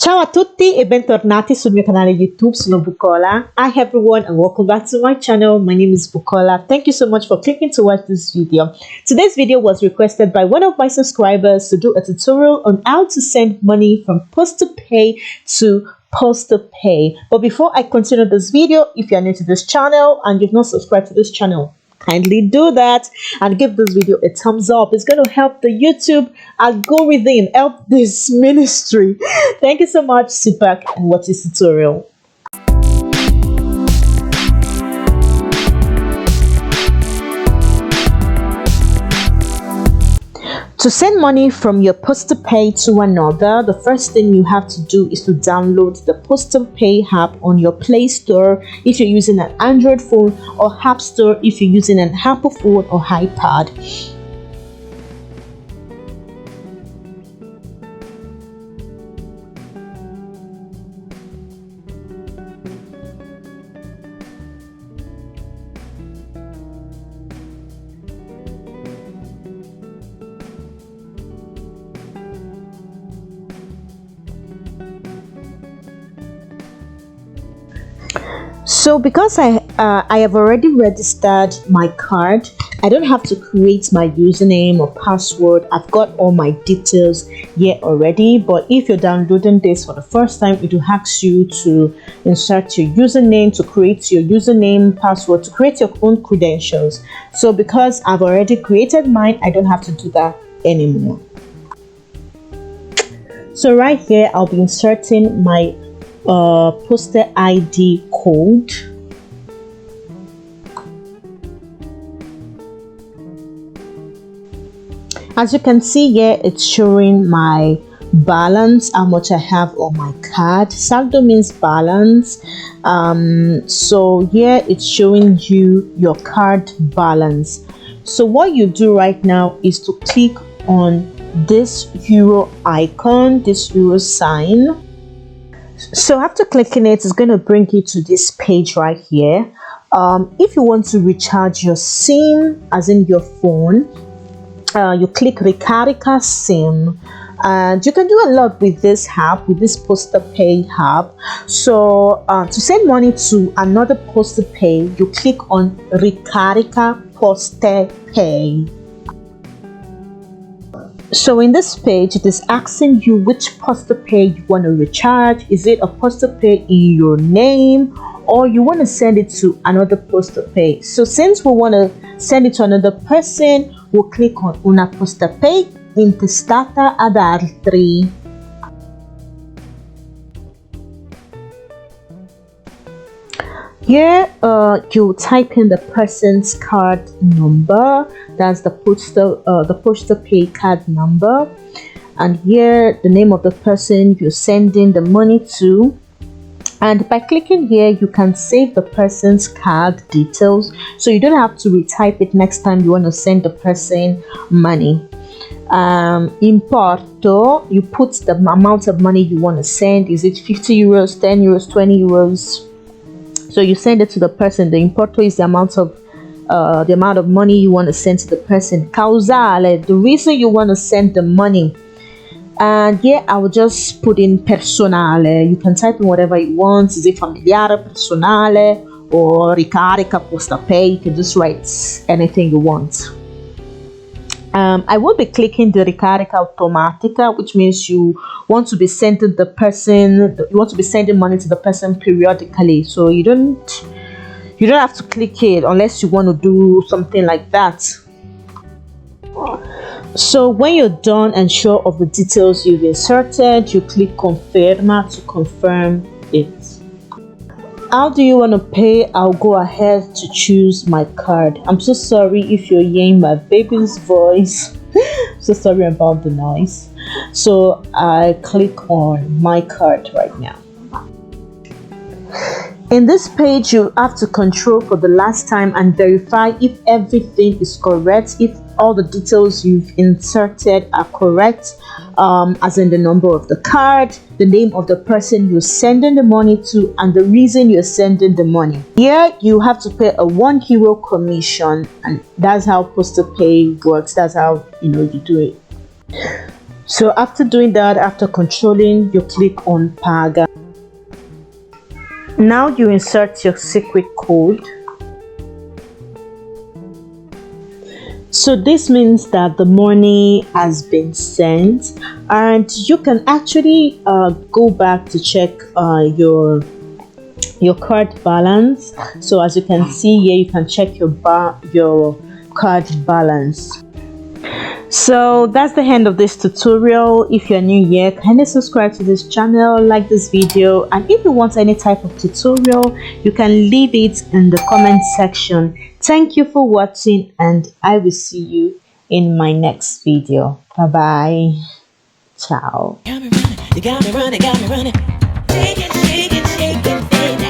Ciao a tutti e bentornati sul mio canale YouTube, sono Bukola. Hi everyone and welcome back to my channel. My name is Bukola. Thank you so much for clicking to watch this video. Today's video was requested by one of my subscribers to do a tutorial on how to send money from POSTEPay to POSTEPay. But before I continue this video, if you are new to this channel and you've not subscribed to this channel, kindly do that and give this video a thumbs up. It's going to help the YouTube algorithm, help this ministry. Thank you so much. Sit back and watch this tutorial. To send money from your POSTEPay to another, the first thing you have to do is to download the POSTEPay app on your Play Store if you're using an Android phone, or App Store if you're using an Apple phone or iPad. So because I have already registered my card, I don't have to create my username or password. I've got all my details here already. But if you're downloading this for the first time, it will ask you to insert your username, to create your username, password, to create your own credentials. So because I've already created mine, I don't have to do that anymore. So right here, I'll be inserting my POSTE ID code. As you can see here, it's showing my balance, how much I have on my card. Saldo means balance. So here it's showing you your card balance. So what you do right now is to click on this euro icon, this euro sign. So after clicking it, it's going to bring you to this page right here. If you want to recharge your SIM, as in your phone, you click Ricarica SIM, and you can do a lot with this app, with this POSTEPay app. So to send money to another POSTEPay, you click on Ricarica POSTEPay. So in this page, it is asking you which POSTEPay you want to recharge. Is it a POSTEPay in your name, or you want to send it to another POSTEPay? So since we want to send it to another person, we'll click on Una POSTEPay intestata ad altri. Here you type in the person's card number, that's the POSTEPay card number, and here the name of the person you're sending the money to. And by clicking here, you can save the person's card details, so you don't have to retype it next time you want to send the person money. Importo, you put the amount of money you want to send. Is it 50 euros, 10 euros, 20 euros? So you send it to the person. The importo is the amount of money you want to send to the person. Causale, the reason you want to send the money. And here I will just put in personale. You can type in whatever you want. Is it familiare, personale, or Ricarica, POSTEPay? You can just write anything you want. I will be clicking the Ricarica automatica, which means you want to be sending money to the person periodically. So you don't have to click it unless you want to do something like that. So when you're done and sure of the details you've inserted, you click Conferma to confirm it. How do you want to pay? I'll go ahead to choose my card. I'm so sorry if you're hearing my baby's voice. So sorry about the noise. So I click on my card right now. In this page, you have to control for the last time and verify if everything is correct, if all the details you've inserted are correct, as in the number of the card, the name of the person you're sending the money to, and the reason you're sending the money. Here you have to pay a €1 commission, and that's how POSTEPay works. That's how you do it. So after doing that, after controlling, you click on PAGARE. Now you insert your secret code. So this means that the money has been sent, and you can actually go back to check your card balance. So as you can see here, you can check your card balance. So that's the end of this tutorial. If you're new here, kindly subscribe to this channel, like this video, and if you want any type of tutorial, you can leave it in the comment section. Thank you for watching, and I will see you in my next video. Bye bye. Ciao. You got me running, got me running. Shake it, shake it, shake it, baby.